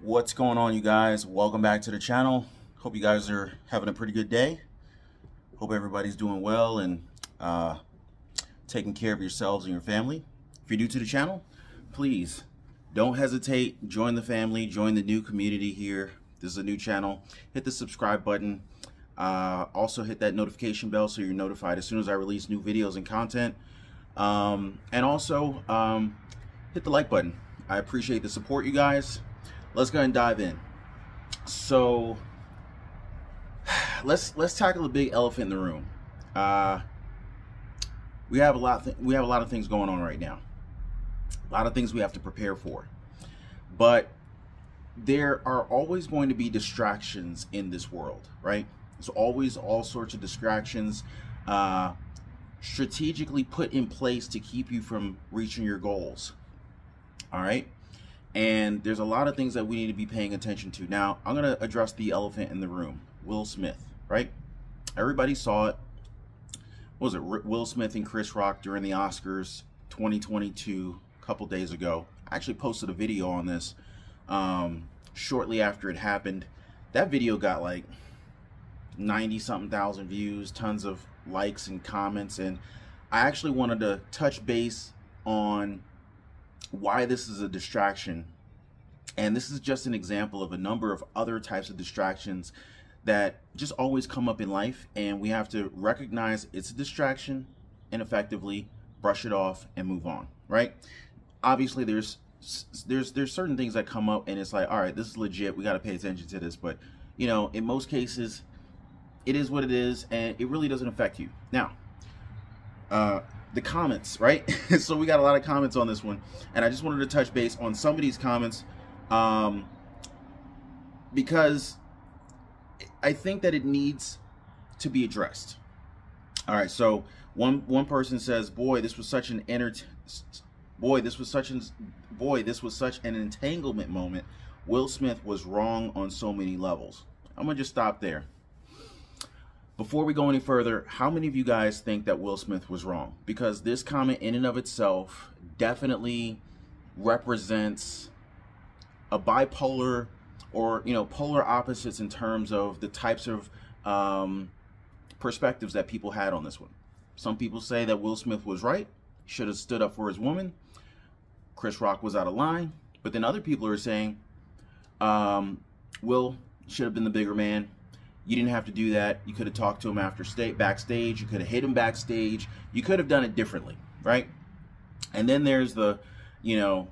What's going on, you guys? Welcome back to the channel. Hope you guys are having a pretty good day. Hope everybody's doing well and taking care of yourselves and your family. If you're new to the channel, please don't hesitate. Join the family, join the new community here. This is a new channel. Hit the subscribe button. Also hit that notification bell so you're notified as soon as I release new videos and content. And also hit the like button. I appreciate the support, you guys. Let's go ahead and dive in. So let's tackle the big elephant in the room. We have a lot of things going on right now. A lot of things we have to prepare for. But there are always going to be distractions in this world, right? There's always all sorts of distractions strategically put in place to keep you from reaching your goals. All right? And there's a lot of things that we need to be paying attention to. Now, I'm going to address the elephant in the room, Will Smith, right? Everybody saw it. What was it? Will Smith and Chris Rock during the Oscars 2022, a couple days ago. I actually posted a video on this shortly after it happened. That video got like 90-something thousand views, tons of likes and comments. And I actually wanted to touch base on why this is a distraction. And this is just an example of a number of other types of distractions that just always come up in life, and we have to recognize it's a distraction and effectively brush it off and move on, right? Obviously there's certain things that come up and it's like, all right, this is legit, we got to pay attention to this. But you know, in most cases it is what it is and it really doesn't affect you. Now the comments, right? So we got a lot of comments on this one, and I just wanted to touch base on some of these comments because I think that it needs to be addressed. All right, so one person says, "Boy, this was such an entanglement moment. Will Smith was wrong on so many levels." I'm gonna just stop there. Before we go any further, how many of you guys think that Will Smith was wrong? Because this comment in and of itself definitely represents a bipolar, or polar opposites in terms of the types of perspectives that people had on this one. Some people say that Will Smith was right, should have stood up for his woman. Chris Rock was out of line. But then other people are saying Will should have been the bigger man. You didn't have to do that. You could have talked to him backstage. You could have hit him backstage. You could have done it differently, right? And then there's the, you're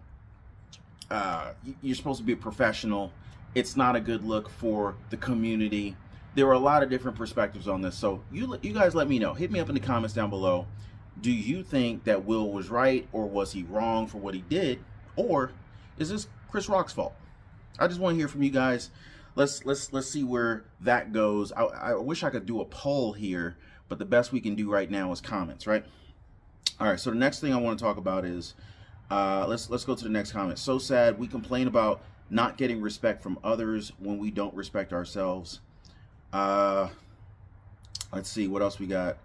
supposed to be a professional. It's not a good look for the community. There were a lot of different perspectives on this. So you guys let me know. Hit me up in the comments down below. Do you think that Will was right, or was he wrong for what he did? Or is this Chris Rock's fault? I just want to hear from you guys. Let's see where that goes. I wish I could do a poll here, but the best we can do right now is comments, right? All right, so the next thing I want to talk about is let's go to the next comment. So sad. We complain about not getting respect from others when we don't respect ourselves. Let's see what else we got.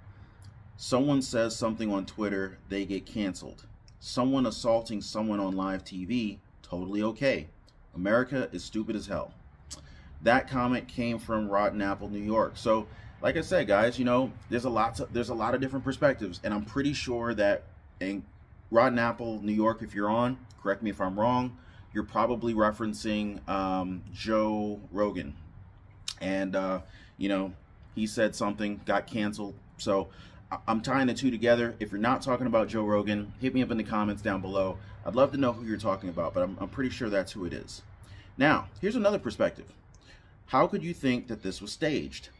Someone says something on Twitter, they get canceled. Someone assaulting someone on live TV, totally okay. America is stupid as hell. That comment came from Rotten Apple, New York. So, like I said, guys, there's a lot of different perspectives, and I'm pretty sure that in Rotten Apple, New York, if you're on, correct me if I'm wrong, you're probably referencing Joe Rogan, and he said something, got canceled. So I'm tying the two together. If you're not talking about Joe Rogan, hit me up in the comments down below. I'd love to know who you're talking about, but I'm pretty sure that's who it is. Now, here's another perspective. How could you think that this was staged?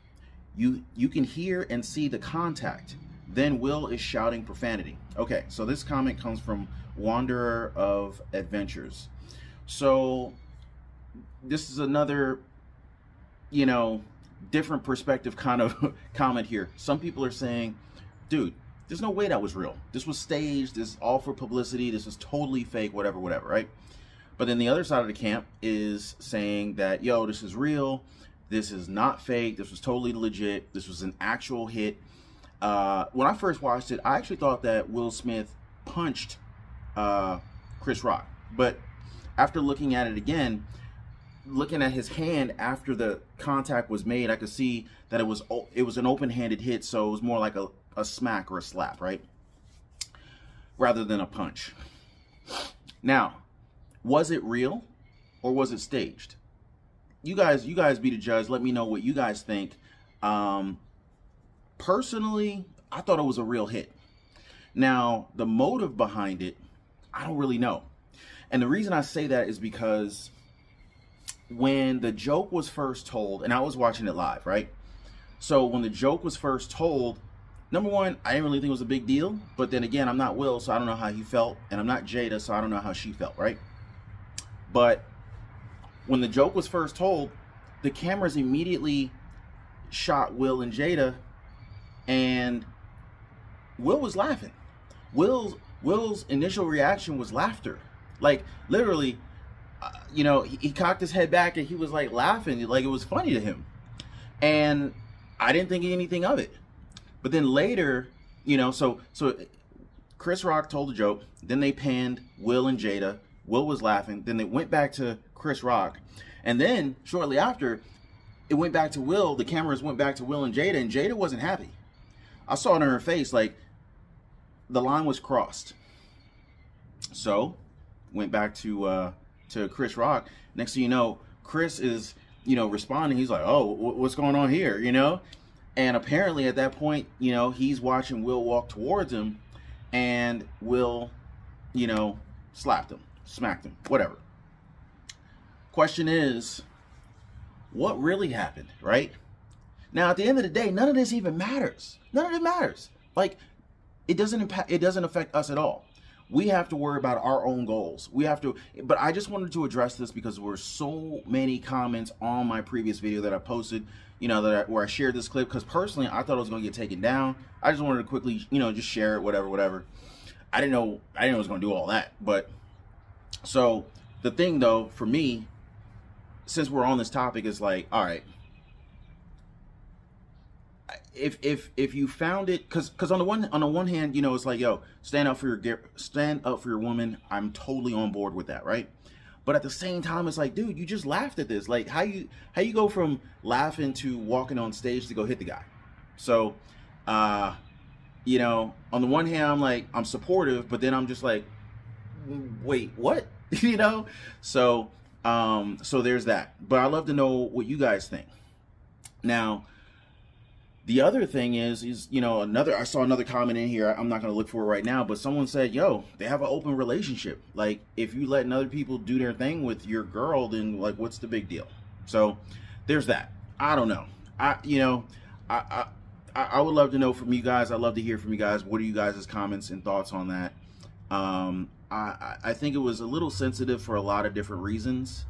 You can hear and see the contact. Then Will is shouting profanity. Okay, so this comment comes from Wanderer of Adventures. So this is another, different perspective kind of comment here. Some people are saying, dude, there's no way that was real. This was staged. This is all for publicity. This is totally fake, whatever, right? But then the other side of the camp is saying that, yo, this is real. This is not fake. This was totally legit. This was an actual hit. When I first watched it, I actually thought that Will Smith punched Chris Rock. But after looking at it again, looking at his hand after the contact was made, I could see that it was an open-handed hit, so it was more like a smack or a slap, right? Rather than a punch. Now, was it real or was it staged? You guys be the judge. Let me know what you guys think. Personally, I thought it was a real hit. Now, the motive behind it, I don't really know. And the reason I say that is because when the joke was first told, and I was watching it live, right? So when the joke was first told, number one, I didn't really think it was a big deal. But then again, I'm not Will, so I don't know how he felt. And I'm not Jada, so I don't know how she felt, right? But when the joke was first told, the cameras immediately shot Will and Jada, and Will was laughing. Will's initial reaction was laughter. Like, literally, you know, he cocked his head back and he was like laughing, like it was funny to him. And I didn't think anything of it. But then later, you know, so Chris Rock told a joke, then they panned Will and Jada. Will was laughing. Then they went back to Chris Rock. And then shortly after, it went back to Will. The cameras went back to Will and Jada wasn't happy. I saw it in her face, like the line was crossed. So went back to Chris Rock. Next thing you know, Chris is, you know, responding. He's like, oh, what's going on here, you know? And apparently at that point, you know, he's watching Will walk towards him, and Will, you know, slapped him, smacked him, whatever. Question is, what really happened, right? Now, at the end of the day, none of this even matters. None of it matters. Like, it doesn't affect us at all. We have to worry about our own goals. We have to, but I just wanted to address this because there were so many comments on my previous video that I posted, you know, where I shared this clip, because personally, I thought it was going to get taken down. I just wanted to quickly, you know, just share it, whatever. I didn't know it was going to do all that. But so the thing though, for me, since we're on this topic, is like, all right, if you found it, because on the one hand, you know, it's like, yo, stand up for your woman. I'm totally on board with that, right? But at the same time, it's like, dude, you just laughed at this. Like, how you go from laughing to walking on stage to go hit the guy? So, you know, on the one hand, I'm like, I'm supportive, but then I'm just like, wait, what? You know? So there's that. But I'd love to know what you guys think. Now, the other thing is, you know, I saw another comment in here. I'm not going to look for it right now, but someone said, yo, they have an open relationship. Like, if you letting other people do their thing with your girl, then like, what's the big deal? So there's that. I don't know. I would love to know from you guys. I'd love to hear from you guys. What are you guys' comments and thoughts on that? I think it was a little sensitive for a lot of different reasons,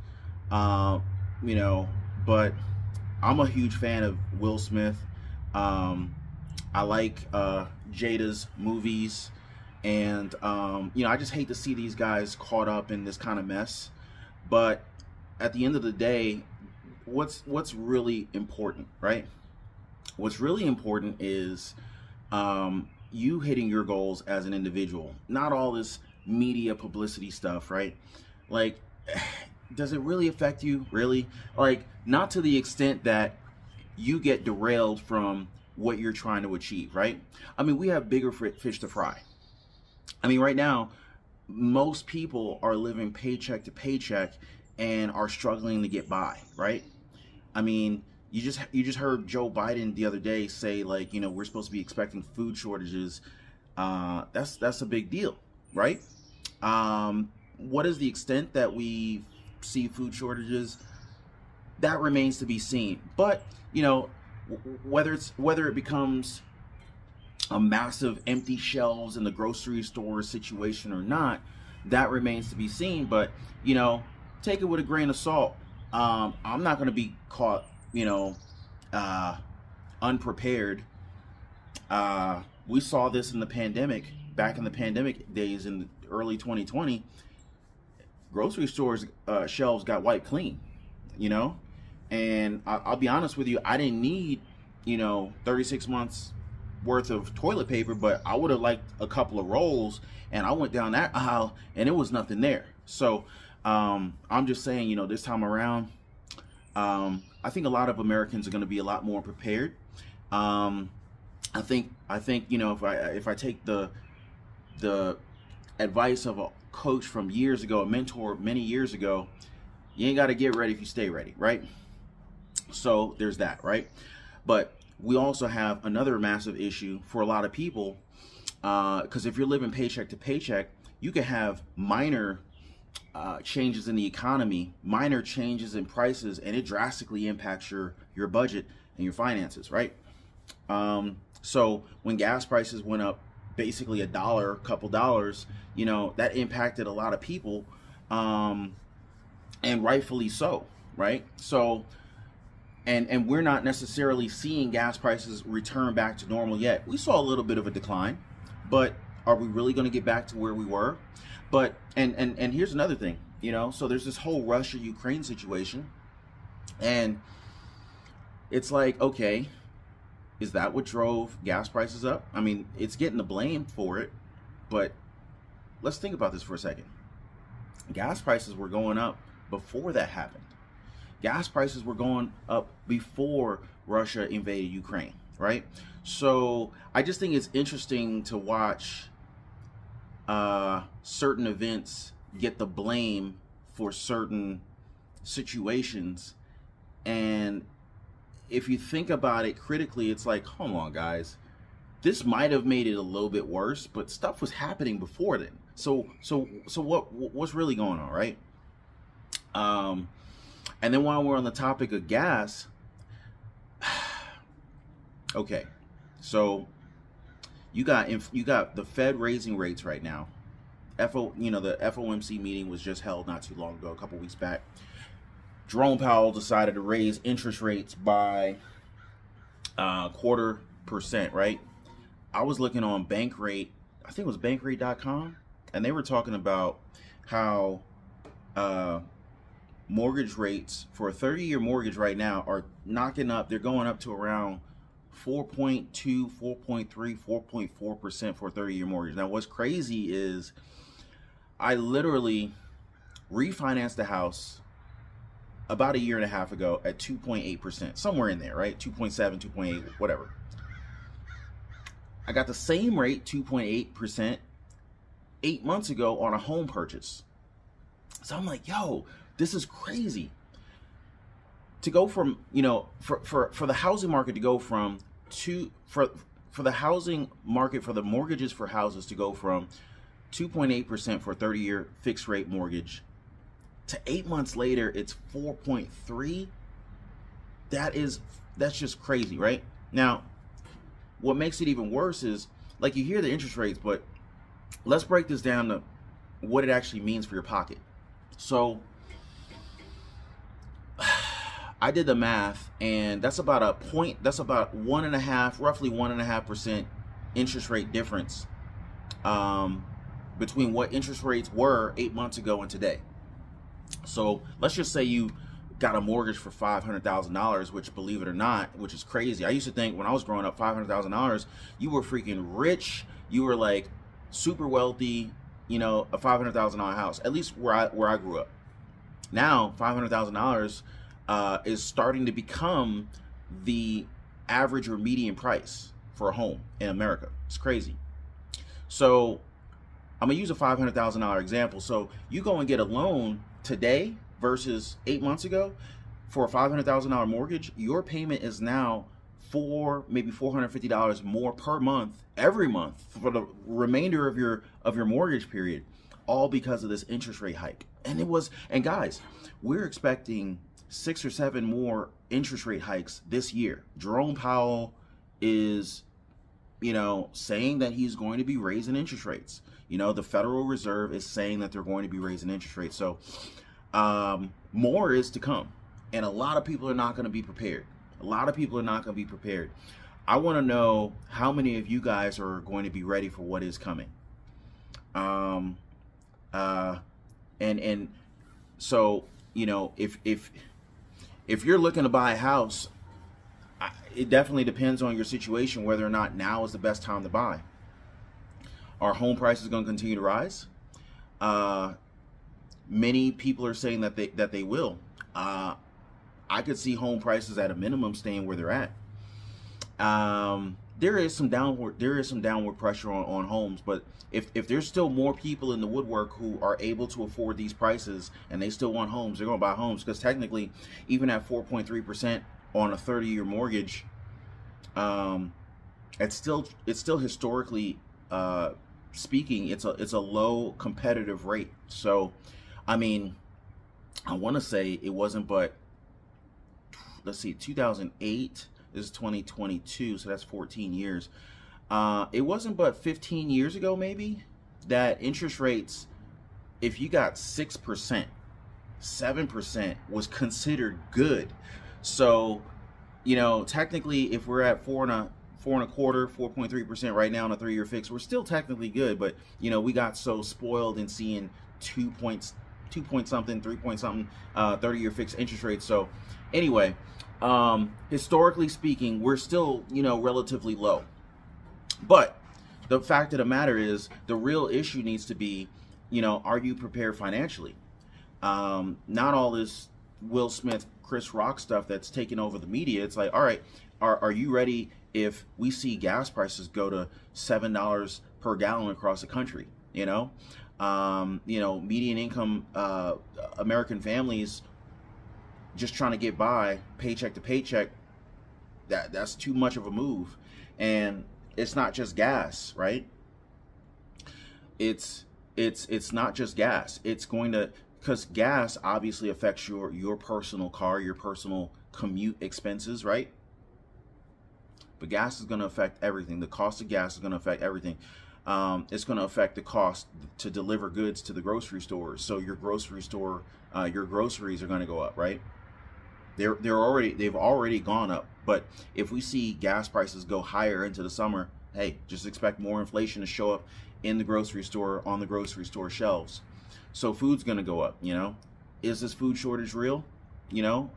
you know, but I'm a huge fan of Will Smith. I like Jada's movies, and you know, I just hate to see these guys caught up in this kind of mess. But at the end of the day, what's really important, right? What's really important is you hitting your goals as an individual, not all this media publicity stuff, right? Like, does it really affect you? Really? Like, not to the extent that you get derailed from what you're trying to achieve, right? I mean, we have bigger fish to fry. I mean, right now, most people are living paycheck to paycheck and are struggling to get by, right? I mean, you just heard Joe Biden the other day say, like, you know, we're supposed to be expecting food shortages. That's a big deal, right? What is the extent that we see food shortages? That remains to be seen. But, you know, whether it becomes a massive empty shelves in the grocery store situation or not, that remains to be seen. But, you know, take it with a grain of salt. I'm not going to be caught, you know, unprepared. We saw this in the pandemic, back in the pandemic days in early 2020. Grocery stores shelves got wiped clean, you know. And I'll be honest with you, I didn't need, you know, 36 months worth of toilet paper, but I would have liked a couple of rolls, and I went down that aisle and it was nothing there. So I'm just saying, you know, this time around, I think a lot of Americans are going to be a lot more prepared. I think you know, if I take the advice of a coach from years ago, a mentor many years ago, you ain't got to get ready if you stay ready, right? So there's that, right? But we also have another massive issue for a lot of people, because if you're living paycheck to paycheck, you can have minor changes in the economy, minor changes in prices, and it drastically impacts your budget and your finances, right? So when gas prices went up basically $1, a couple dollars, you know, that impacted a lot of people, and rightfully so, right? So, and we're not necessarily seeing gas prices return back to normal yet. We saw a little bit of a decline, but are we really going to get back to where we were? But, and here's another thing, you know, so there's this whole Russia-Ukraine situation, and it's like, okay, is that what drove gas prices up? I mean, it's getting the blame for it, but let's think about this for a second. Gas prices were going up before that happened. Gas prices were going up before Russia invaded Ukraine, right? So I just think it's interesting to watch certain events get the blame for certain situations. And if you think about it critically, it's like, come on, guys, this might have made it a little bit worse, but stuff was happening before then. So what's really going on, right? And then while we're on the topic of gas, okay, so you got the Fed raising rates right now. The FOMC meeting was just held not too long ago, a couple weeks back. Jerome Powell decided to raise interest rates by 0.25%, right? I was looking on Bankrate, I think it was bankrate.com, and they were talking about how mortgage rates for a 30-year mortgage right now are knocking up. They're going up to around 4.2, 4.3, 4.4% for a 30-year mortgage. Now, what's crazy is I literally refinanced the house about 1.5 years ago at 2.8%, somewhere in there, right? 2.7, 2.8, whatever. I got the same rate, 2.8%, 8 months ago on a home purchase. So I'm like, yo, this is crazy. To go from, you know, for the housing market to go from for the housing market, for the mortgages for houses to go from 2.8% for a 30-year fixed rate mortgage to 8 months later, it's 4.3. That's just crazy, right? Now, what makes it even worse is, like, you hear the interest rates, but let's break this down to what it actually means for your pocket. So I did the math, and that's about roughly 1.5% interest rate difference between what interest rates were 8 months ago and today. So let's just say you got a mortgage for $500,000, which, believe it or not, which is crazy. I used to think when I was growing up, $500,000, you were freaking rich. You were like super wealthy, you know, a $500,000 house, at least where I grew up. Now, $500,000 is starting to become the average or median price for a home in America. It's crazy. So I'm gonna use a $500,000 example. So you go and get a loan today versus 8 months ago for a $500,000 mortgage, your payment is now maybe $450 more per month, every month, for the remainder of your mortgage period, all because of this interest rate hike. And guys, we're expecting 6 or 7 more interest rate hikes this year. Jerome Powell is, you know, saying that he's going to be raising interest rates. You know, the Federal Reserve is saying that they're going to be raising interest rates. So more is to come. And a lot of people are not going to be prepared. A lot of people are not going to be prepared. I want to know how many of you guys are going to be ready for what is coming. And so, you know, if you're looking to buy a house, it definitely depends on your situation whether or not now is the best time to buy. Are home prices going to continue to rise? Many people are saying that they will. I could see home prices at a minimum staying where they're at. There is some downward pressure on homes, but if there's still more people in the woodwork who are able to afford these prices and they still want homes, they're going to buy homes, because technically, even at 4.3% on a 30-year mortgage, it's still historically speaking, it's a low competitive rate. So, I mean, I want to say it wasn't, but let's see, 2008. This is 2022, so that's 14 years. It wasn't but 15 years ago, maybe, that interest rates, if you got 6%, 7% was considered good. So, you know, technically, if we're at 4.25%, 4.3% right now on a 3-year fix, we're still technically good. But, you know, we got so spoiled in seeing 2 point something, 3 point something, 30-year fixed interest rates. So, anyway. Historically speaking, we're still, you know, relatively low. But the fact of the matter is, the real issue needs to be, you know, are you prepared financially? Not all this Will Smith, Chris Rock stuff that's taking over the media. It's like, all right, are you ready if we see gas prices go to $7 per gallon across the country? You know, median income American families just trying to get by paycheck to paycheck, that's too much of a move. And it's not just gas, right? It's not just gas. It's going to, because gas obviously affects your personal car, your personal commute expenses, right? But gas is going to affect everything. The cost of gas is going to affect everything. It's going to affect the cost to deliver goods to the grocery stores. So your grocery store, your groceries are going to go up, right? They've already gone up. But if we see gas prices go higher into the summer, hey, just expect more inflation to show up in the grocery store, on the grocery store shelves. So food's going to go up, you know. Is this food shortage real? You know,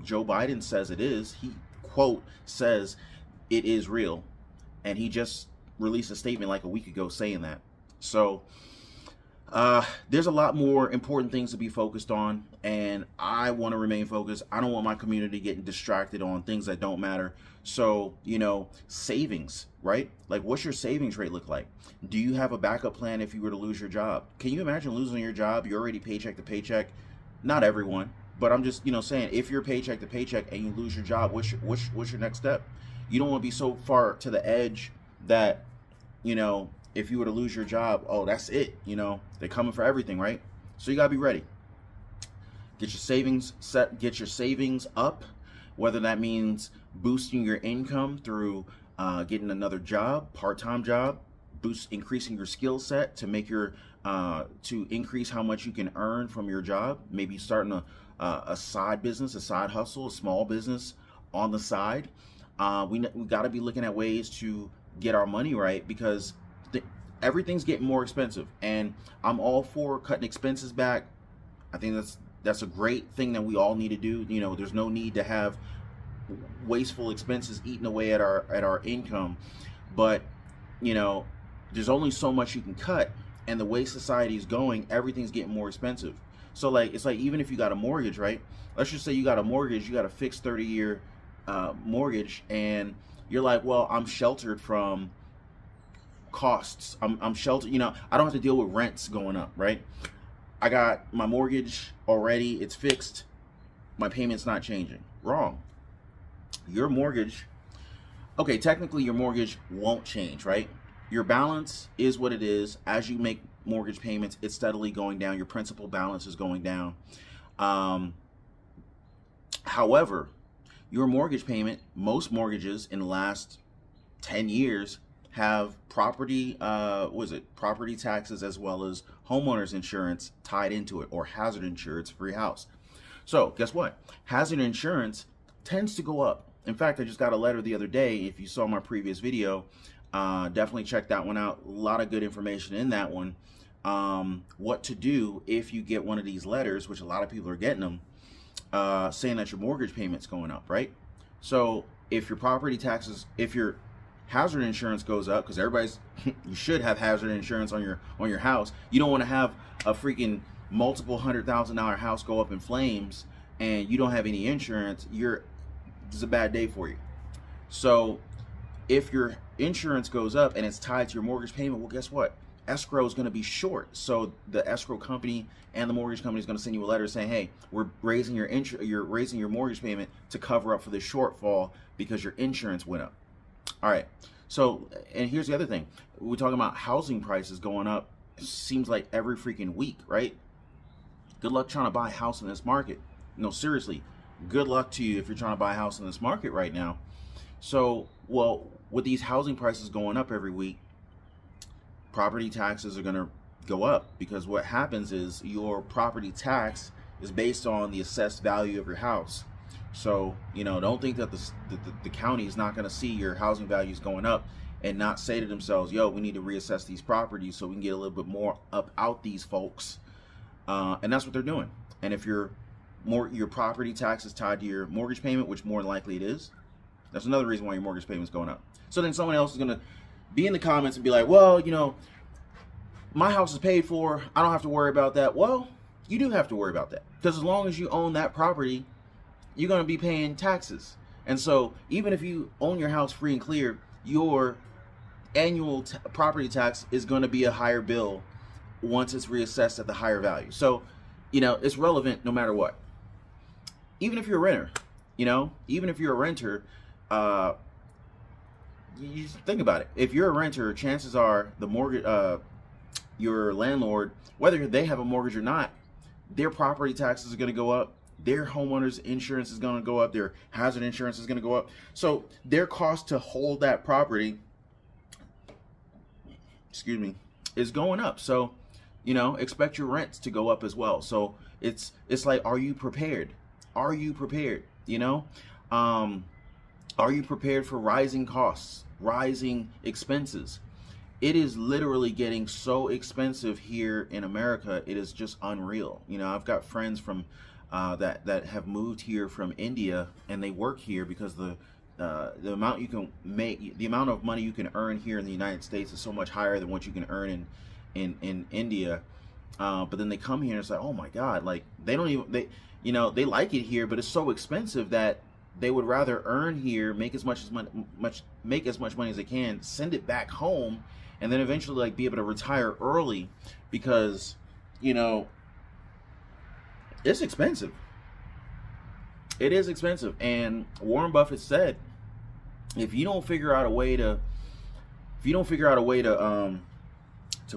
Joe Biden says it is. He, quote, says it is real. And he just released a statement like a week ago saying that. So there's a lot more important things to be focused on, and I want to remain focused. I don't want my community getting distracted on things that don't matter. So, you know, savings, right? Like, what's your savings rate look like? Do you have a backup plan if you were to lose your job? Can you imagine losing your job? You're already paycheck to paycheck. Not everyone, but I'm just, you know, saying, if you're paycheck to paycheck and you lose your job, what's your next step? You don't want to be so far to the edge that, you know, if you were to lose your job, oh, that's it. You know, they're coming for everything, right? So you got to be ready. Get your savings set, get your savings up, whether that means boosting your income through getting another job, part-time job, increasing your skill set to make to increase how much you can earn from your job, maybe starting a side business, a side hustle, a small business on the side. We got to be looking at ways to get our money right, because everything's getting more expensive, and I'm all for cutting expenses back. I think that's a great thing that we all need to do. You know, there's no need to have wasteful expenses eating away at our income, but you know, there's only so much you can cut, and the way society is going, everything's getting more expensive. So like, it's like, even if you got a mortgage, right? Let's just say you got a mortgage, you got a fixed 30-year mortgage, and you're like, well, I'm sheltered from costs. I'm sheltered, you know, I don't have to deal with rents going up, right? I got my mortgage already, it's fixed, my payment's not changing. Wrong. Your mortgage, okay, technically your mortgage won't change, right? Your balance is what it is. As you make mortgage payments, it's steadily going down. Your principal balance is going down. However, your mortgage payment, most mortgages in the last 10 years have property taxes as well as homeowners insurance tied into it, or hazard insurance for your house. So guess what? Hazard insurance tends to go up. In fact, I just got a letter the other day. If you saw my previous video, definitely check that one out. A lot of good information in that one. What to do if you get one of these letters, which a lot of people are getting them, saying that your mortgage payment's going up, right? So if your property taxes, if your hazard insurance goes up, because you should have hazard insurance on your house. You don't want to have a freaking multiple $100,000 house go up in flames and you don't have any insurance, it's a bad day for you. So if your insurance goes up and it's tied to your mortgage payment, well, guess what? Escrow is going to be short. So the escrow company and the mortgage company is going to send you a letter saying, hey, we're raising you're raising your mortgage payment to cover up for the shortfall because your insurance went up. All right. So, and here's the other thing. We're talking about housing prices going up. It seems like every freaking week, right? Good luck trying to buy a house in this market. No, seriously, good luck to you if you're trying to buy a house in this market right now. So, well, with these housing prices going up every week, property taxes are going to go up, because what happens is your property tax is based on the assessed value of your house. So, you know, don't think that the county is not going to see your housing values going up and not say to themselves, yo, we need to reassess these properties so we can get a little bit more up out these folks. And that's what they're doing. And if your property tax is tied to your mortgage payment, which more than likely it is, that's another reason why your mortgage payment is going up. So then someone else is going to be in the comments and be like, well, you know, my house is paid for, I don't have to worry about that. Well, you do have to worry about that, because as long as you own that property, you're going to be paying taxes. And so even if you own your house free and clear, your annual property tax is going to be a higher bill once it's reassessed at the higher value. So, you know, it's relevant no matter what. Even if you're a renter, you know, even if you're a renter, you think about it. If you're a renter, chances are the mortgage, your landlord, whether they have a mortgage or not, their property taxes are going to go up. Their homeowner's insurance is going to go up. Their hazard insurance is going to go up. So their cost to hold that property, excuse me, is going up. So, you know, expect your rents to go up as well. So it's like, are you prepared? Are you prepared? You know, are you prepared for rising costs, rising expenses? It is literally getting so expensive here in America. It is just unreal. You know, I've got friends from that have moved here from India, and they work here because the amount you can make, the amount of money you can earn here in the United States is so much higher than what you can earn in India. But then they come here and it's like, oh my God, like they like it here, but it's so expensive that they would rather earn here, make as much money as they can, send it back home, and then eventually like be able to retire early, because, you know, it's expensive. It is expensive. And Warren Buffett said, if you don't figure out a way to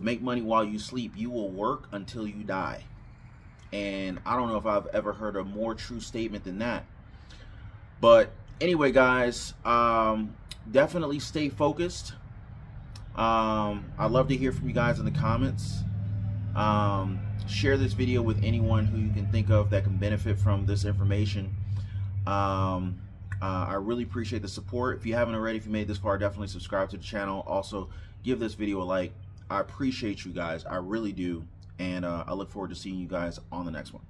make money while you sleep, you will work until you die. And I don't know if I've ever heard a more true statement than that. But anyway, guys, definitely stay focused. I'd love to hear from you guys in the comments. Share this video with anyone who you can think of that can benefit from this information. I really appreciate the support. If you haven't already, if you made this far, definitely subscribe to the channel. Also, give this video a like. I appreciate you guys. I really do. And I look forward to seeing you guys on the next one.